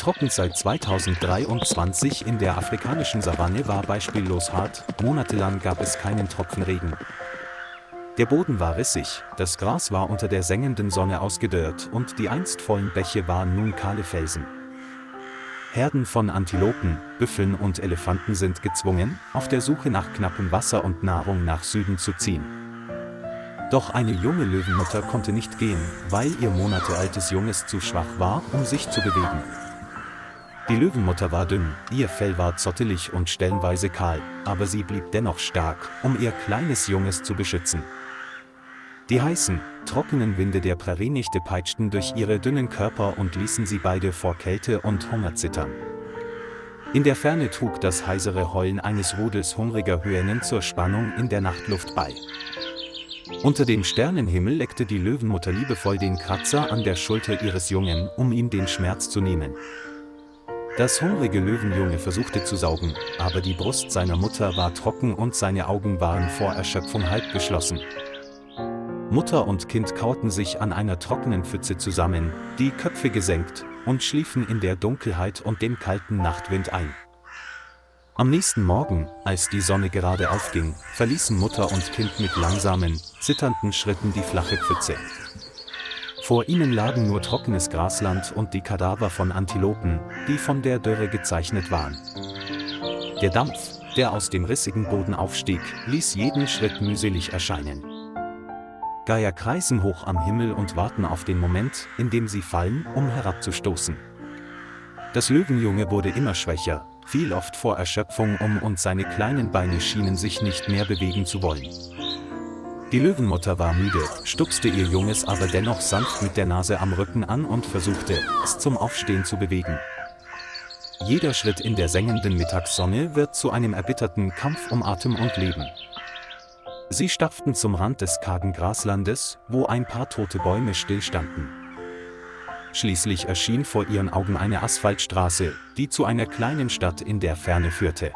Trockenzeit 2023 in der afrikanischen Savanne war beispiellos hart, monatelang gab es keinen Tropfen Regen. Der Boden war rissig, das Gras war unter der sengenden Sonne ausgedörrt und die einst vollen Bäche waren nun kahle Felsen. Herden von Antilopen, Büffeln und Elefanten sind gezwungen, auf der Suche nach knappem Wasser und Nahrung nach Süden zu ziehen. Doch eine junge Löwenmutter konnte nicht gehen, weil ihr monatealtes Junges zu schwach war, um sich zu bewegen. Die Löwenmutter war dünn, ihr Fell war zottelig und stellenweise kahl, aber sie blieb dennoch stark, um ihr kleines Junges zu beschützen. Die heißen, trockenen Winde der Prärienichte peitschten durch ihre dünnen Körper und ließen sie beide vor Kälte und Hunger zittern. In der Ferne trug das heisere Heulen eines Rudels hungriger Hyänen zur Spannung in der Nachtluft bei. Unter dem Sternenhimmel leckte die Löwenmutter liebevoll den Kratzer an der Schulter ihres Jungen, um ihm den Schmerz zu nehmen. Das hungrige Löwenjunge versuchte zu saugen, aber die Brust seiner Mutter war trocken und seine Augen waren vor Erschöpfung halb geschlossen. Mutter und Kind kauerten sich an einer trockenen Pfütze zusammen, die Köpfe gesenkt, und schliefen in der Dunkelheit und dem kalten Nachtwind ein. Am nächsten Morgen, als die Sonne gerade aufging, verließen Mutter und Kind mit langsamen, zitternden Schritten die flache Pfütze. Vor ihnen lagen nur trockenes Grasland und die Kadaver von Antilopen, die von der Dürre gezeichnet waren. Der Dampf, der aus dem rissigen Boden aufstieg, ließ jeden Schritt mühselig erscheinen. Geier kreisen hoch am Himmel und warten auf den Moment, in dem sie fallen, um herabzustoßen. Das Löwenjunge wurde immer schwächer, fiel oft vor Erschöpfung um und seine kleinen Beine schienen sich nicht mehr bewegen zu wollen. Die Löwenmutter war müde, stupste ihr Junges aber dennoch sanft mit der Nase am Rücken an und versuchte, es zum Aufstehen zu bewegen. Jeder Schritt in der sengenden Mittagssonne wird zu einem erbitterten Kampf um Atem und Leben. Sie stapften zum Rand des kargen Graslandes, wo ein paar tote Bäume stillstanden. Schließlich erschien vor ihren Augen eine Asphaltstraße, die zu einer kleinen Stadt in der Ferne führte.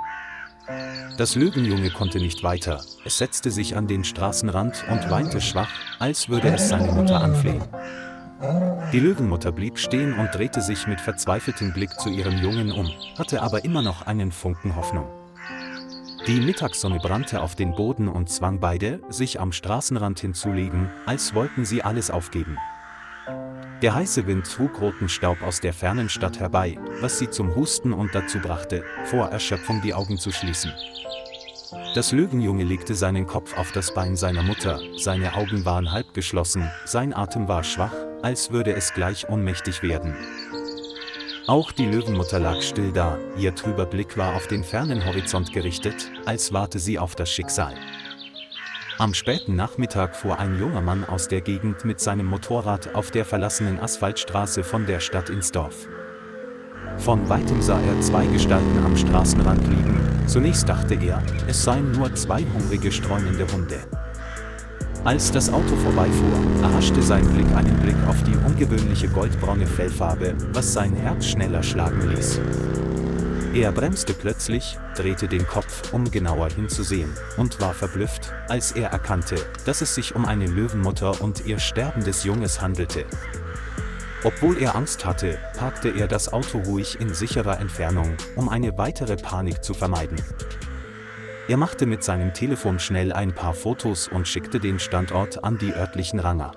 Das Löwenjunge konnte nicht weiter, es setzte sich an den Straßenrand und weinte schwach, als würde es seine Mutter anflehen. Die Löwenmutter blieb stehen und drehte sich mit verzweifeltem Blick zu ihrem Jungen um, hatte aber immer noch einen Funken Hoffnung. Die Mittagssonne brannte auf den Boden und zwang beide, sich am Straßenrand hinzulegen, als wollten sie alles aufgeben. Der heiße Wind trug roten Staub aus der fernen Stadt herbei, was sie zum Husten und dazu brachte, vor Erschöpfung die Augen zu schließen. Das Löwenjunge legte seinen Kopf auf das Bein seiner Mutter, seine Augen waren halb geschlossen, sein Atem war schwach, als würde es gleich ohnmächtig werden. Auch die Löwenmutter lag still da, ihr trüber Blick war auf den fernen Horizont gerichtet, als warte sie auf das Schicksal. Am späten Nachmittag fuhr ein junger Mann aus der Gegend mit seinem Motorrad auf der verlassenen Asphaltstraße von der Stadt ins Dorf. Von weitem sah er zwei Gestalten am Straßenrand liegen, zunächst dachte er, es seien nur zwei hungrige, streunende Hunde. Als das Auto vorbeifuhr, erhaschte sein Blick einen Blick auf die ungewöhnliche goldbraune Fellfarbe, was sein Herz schneller schlagen ließ. Er bremste plötzlich, drehte den Kopf, um genauer hinzusehen, und war verblüfft, als er erkannte, dass es sich um eine Löwenmutter und ihr sterbendes Junges handelte. Obwohl er Angst hatte, parkte er das Auto ruhig in sicherer Entfernung, um eine weitere Panik zu vermeiden. Er machte mit seinem Telefon schnell ein paar Fotos und schickte den Standort an die örtlichen Ranger.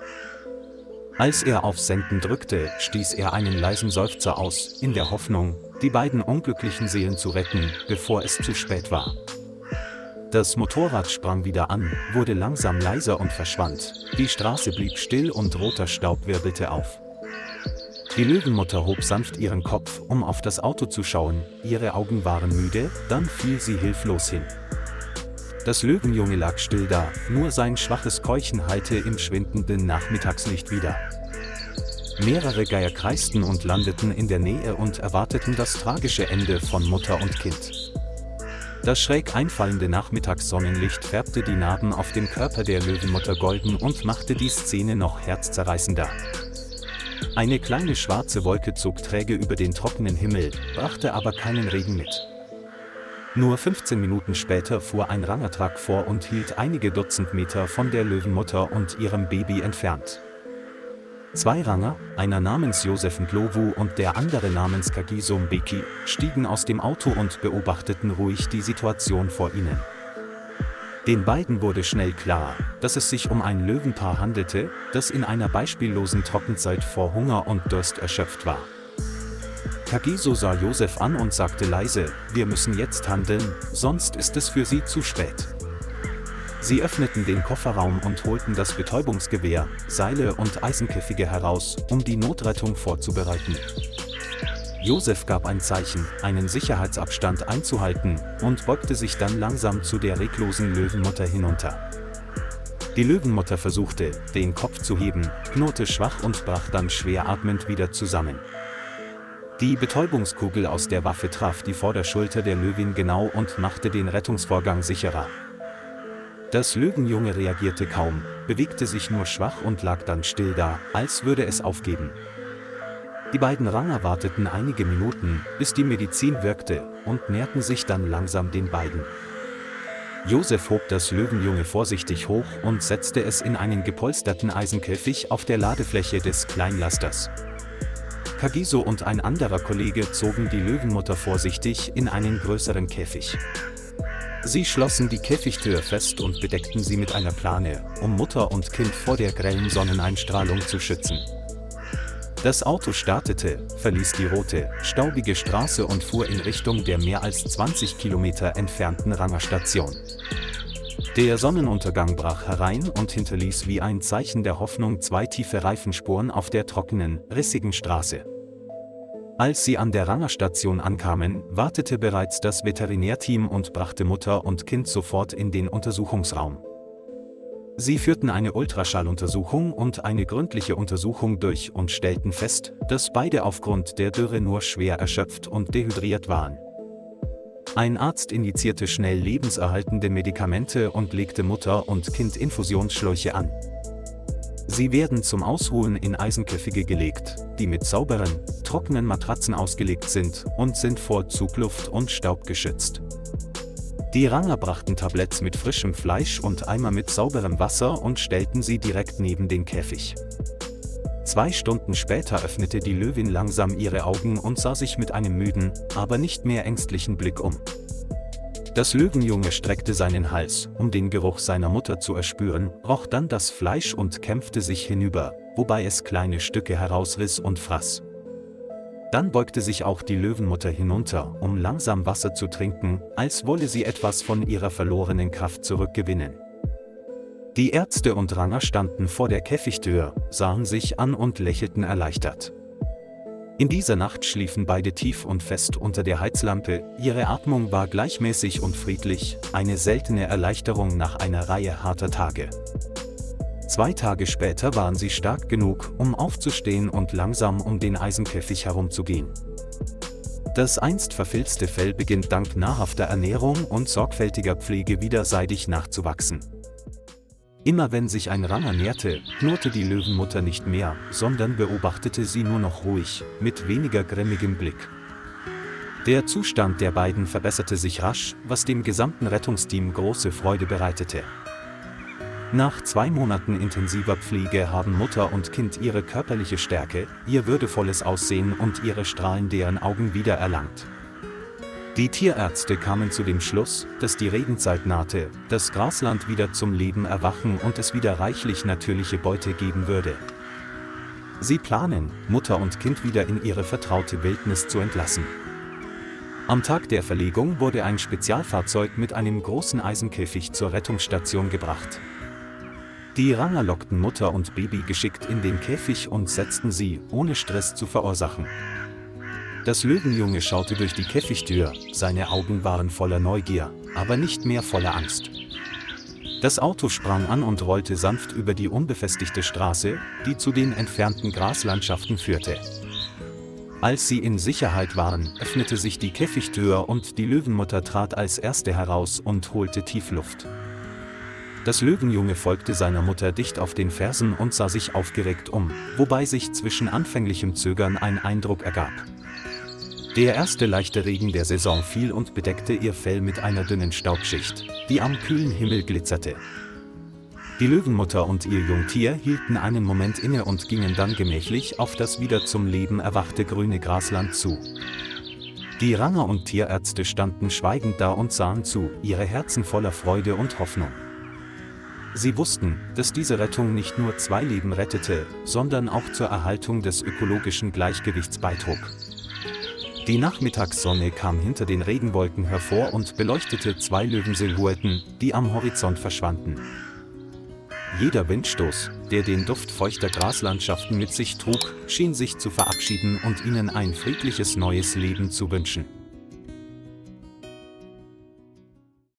Als er auf Senden drückte, stieß er einen leisen Seufzer aus, in der Hoffnung, die beiden unglücklichen Seelen zu retten, bevor es zu spät war. Das Motorrad sprang wieder an, wurde langsam leiser und verschwand, die Straße blieb still und roter Staub wirbelte auf. Die Löwenmutter hob sanft ihren Kopf, um auf das Auto zu schauen, ihre Augen waren müde, dann fiel sie hilflos hin. Das Löwenjunge lag still da, nur sein schwaches Keuchen hallte im schwindenden Nachmittagslicht wider. Mehrere Geier kreisten und landeten in der Nähe und erwarteten das tragische Ende von Mutter und Kind. Das schräg einfallende Nachmittagssonnenlicht färbte die Narben auf dem Körper der Löwenmutter golden und machte die Szene noch herzzerreißender. Eine kleine schwarze Wolke zog träge über den trockenen Himmel, brachte aber keinen Regen mit. Nur 15 Minuten später fuhr ein Rangertruck vor und hielt einige Dutzend Meter von der Löwenmutter und ihrem Baby entfernt. 2 Ranger, einer namens Joseph Ndlovu und der andere namens Kagiso Mbeki, stiegen aus dem Auto und beobachteten ruhig die Situation vor ihnen. Den beiden wurde schnell klar, dass es sich um ein Löwenpaar handelte, das in einer beispiellosen Trockenzeit vor Hunger und Durst erschöpft war. Kagiso sah Joseph an und sagte leise: „Wir müssen jetzt handeln, sonst ist es für Sie zu spät." Sie öffneten den Kofferraum und holten das Betäubungsgewehr, Seile und Eisenkäfige heraus, um die Notrettung vorzubereiten. Joseph gab ein Zeichen, einen Sicherheitsabstand einzuhalten, und beugte sich dann langsam zu der reglosen Löwenmutter hinunter. Die Löwenmutter versuchte, den Kopf zu heben, knurrte schwach und brach dann schwer atmend wieder zusammen. Die Betäubungskugel aus der Waffe traf die Vorderschulter der Löwin genau und machte den Rettungsvorgang sicherer. Das Löwenjunge reagierte kaum, bewegte sich nur schwach und lag dann still da, als würde es aufgeben. Die beiden Ranger warteten einige Minuten, bis die Medizin wirkte, und näherten sich dann langsam den beiden. Joseph hob das Löwenjunge vorsichtig hoch und setzte es in einen gepolsterten Eisenkäfig auf der Ladefläche des Kleinlasters. Kagiso und ein anderer Kollege zogen die Löwenmutter vorsichtig in einen größeren Käfig. Sie schlossen die Käfigtür fest und bedeckten sie mit einer Plane, um Mutter und Kind vor der grellen Sonneneinstrahlung zu schützen. Das Auto startete, verließ die rote, staubige Straße und fuhr in Richtung der mehr als 20 Kilometer entfernten Rangerstation. Der Sonnenuntergang brach herein und hinterließ wie ein Zeichen der Hoffnung 2 tiefe Reifenspuren auf der trockenen, rissigen Straße. Als sie an der Rangerstation ankamen, wartete bereits das Veterinärteam und brachte Mutter und Kind sofort in den Untersuchungsraum. Sie führten eine Ultraschalluntersuchung und eine gründliche Untersuchung durch und stellten fest, dass beide aufgrund der Dürre nur schwer erschöpft und dehydriert waren. Ein Arzt indizierte schnell lebenserhaltende Medikamente und legte Mutter und Kind Infusionsschläuche an. Sie werden zum Ausruhen in Eisenkäfige gelegt, die mit sauberen, trockenen Matratzen ausgelegt sind und sind vor Zugluft und Staub geschützt. Die Ranger brachten Tabletts mit frischem Fleisch und Eimer mit sauberem Wasser und stellten sie direkt neben den Käfig. 2 Stunden später öffnete die Löwin langsam ihre Augen und sah sich mit einem müden, aber nicht mehr ängstlichen Blick um. Das Löwenjunge streckte seinen Hals, um den Geruch seiner Mutter zu erspüren, roch dann das Fleisch und kämpfte sich hinüber, wobei es kleine Stücke herausriss und fraß. Dann beugte sich auch die Löwenmutter hinunter, um langsam Wasser zu trinken, als wolle sie etwas von ihrer verlorenen Kraft zurückgewinnen. Die Ärzte und Ranger standen vor der Käfigtür, sahen sich an und lächelten erleichtert. In dieser Nacht schliefen beide tief und fest unter der Heizlampe, ihre Atmung war gleichmäßig und friedlich, eine seltene Erleichterung nach einer Reihe harter Tage. 2 Tage später waren sie stark genug, um aufzustehen und langsam um den Eisenkäfig herumzugehen. Das einst verfilzte Fell beginnt dank nahrhafter Ernährung und sorgfältiger Pflege wieder seidig nachzuwachsen. Immer wenn sich ein Ranger näherte, knurrte die Löwenmutter nicht mehr, sondern beobachtete sie nur noch ruhig, mit weniger grimmigem Blick. Der Zustand der beiden verbesserte sich rasch, was dem gesamten Rettungsteam große Freude bereitete. Nach 2 Monaten intensiver Pflege haben Mutter und Kind ihre körperliche Stärke, ihr würdevolles Aussehen und ihre strahlenden Augen wiedererlangt. Die Tierärzte kamen zu dem Schluss, dass die Regenzeit nahte, das Grasland wieder zum Leben erwachen und es wieder reichlich natürliche Beute geben würde. Sie planen, Mutter und Kind wieder in ihre vertraute Wildnis zu entlassen. Am Tag der Verlegung wurde ein Spezialfahrzeug mit einem großen Eisenkäfig zur Rettungsstation gebracht. Die Ranger lockten Mutter und Baby geschickt in den Käfig und setzten sie, ohne Stress zu verursachen. Das Löwenjunge schaute durch die Käfigtür, seine Augen waren voller Neugier, aber nicht mehr voller Angst. Das Auto sprang an und rollte sanft über die unbefestigte Straße, die zu den entfernten Graslandschaften führte. Als sie in Sicherheit waren, öffnete sich die Käfigtür und die Löwenmutter trat als erste heraus und holte tief Luft. Das Löwenjunge folgte seiner Mutter dicht auf den Fersen und sah sich aufgeregt um, wobei sich zwischen anfänglichem Zögern ein Eindruck ergab. Der erste leichte Regen der Saison fiel und bedeckte ihr Fell mit einer dünnen Staubschicht, die am kühlen Himmel glitzerte. Die Löwenmutter und ihr Jungtier hielten einen Moment inne und gingen dann gemächlich auf das wieder zum Leben erwachte grüne Grasland zu. Die Ranger und Tierärzte standen schweigend da und sahen zu, ihre Herzen voller Freude und Hoffnung. Sie wussten, dass diese Rettung nicht nur 2 Leben rettete, sondern auch zur Erhaltung des ökologischen Gleichgewichts beitrug. Die Nachmittagssonne kam hinter den Regenwolken hervor und beleuchtete 2 Löwensilhouetten, die am Horizont verschwanden. Jeder Windstoß, der den Duft feuchter Graslandschaften mit sich trug, schien sich zu verabschieden und ihnen ein friedliches neues Leben zu wünschen.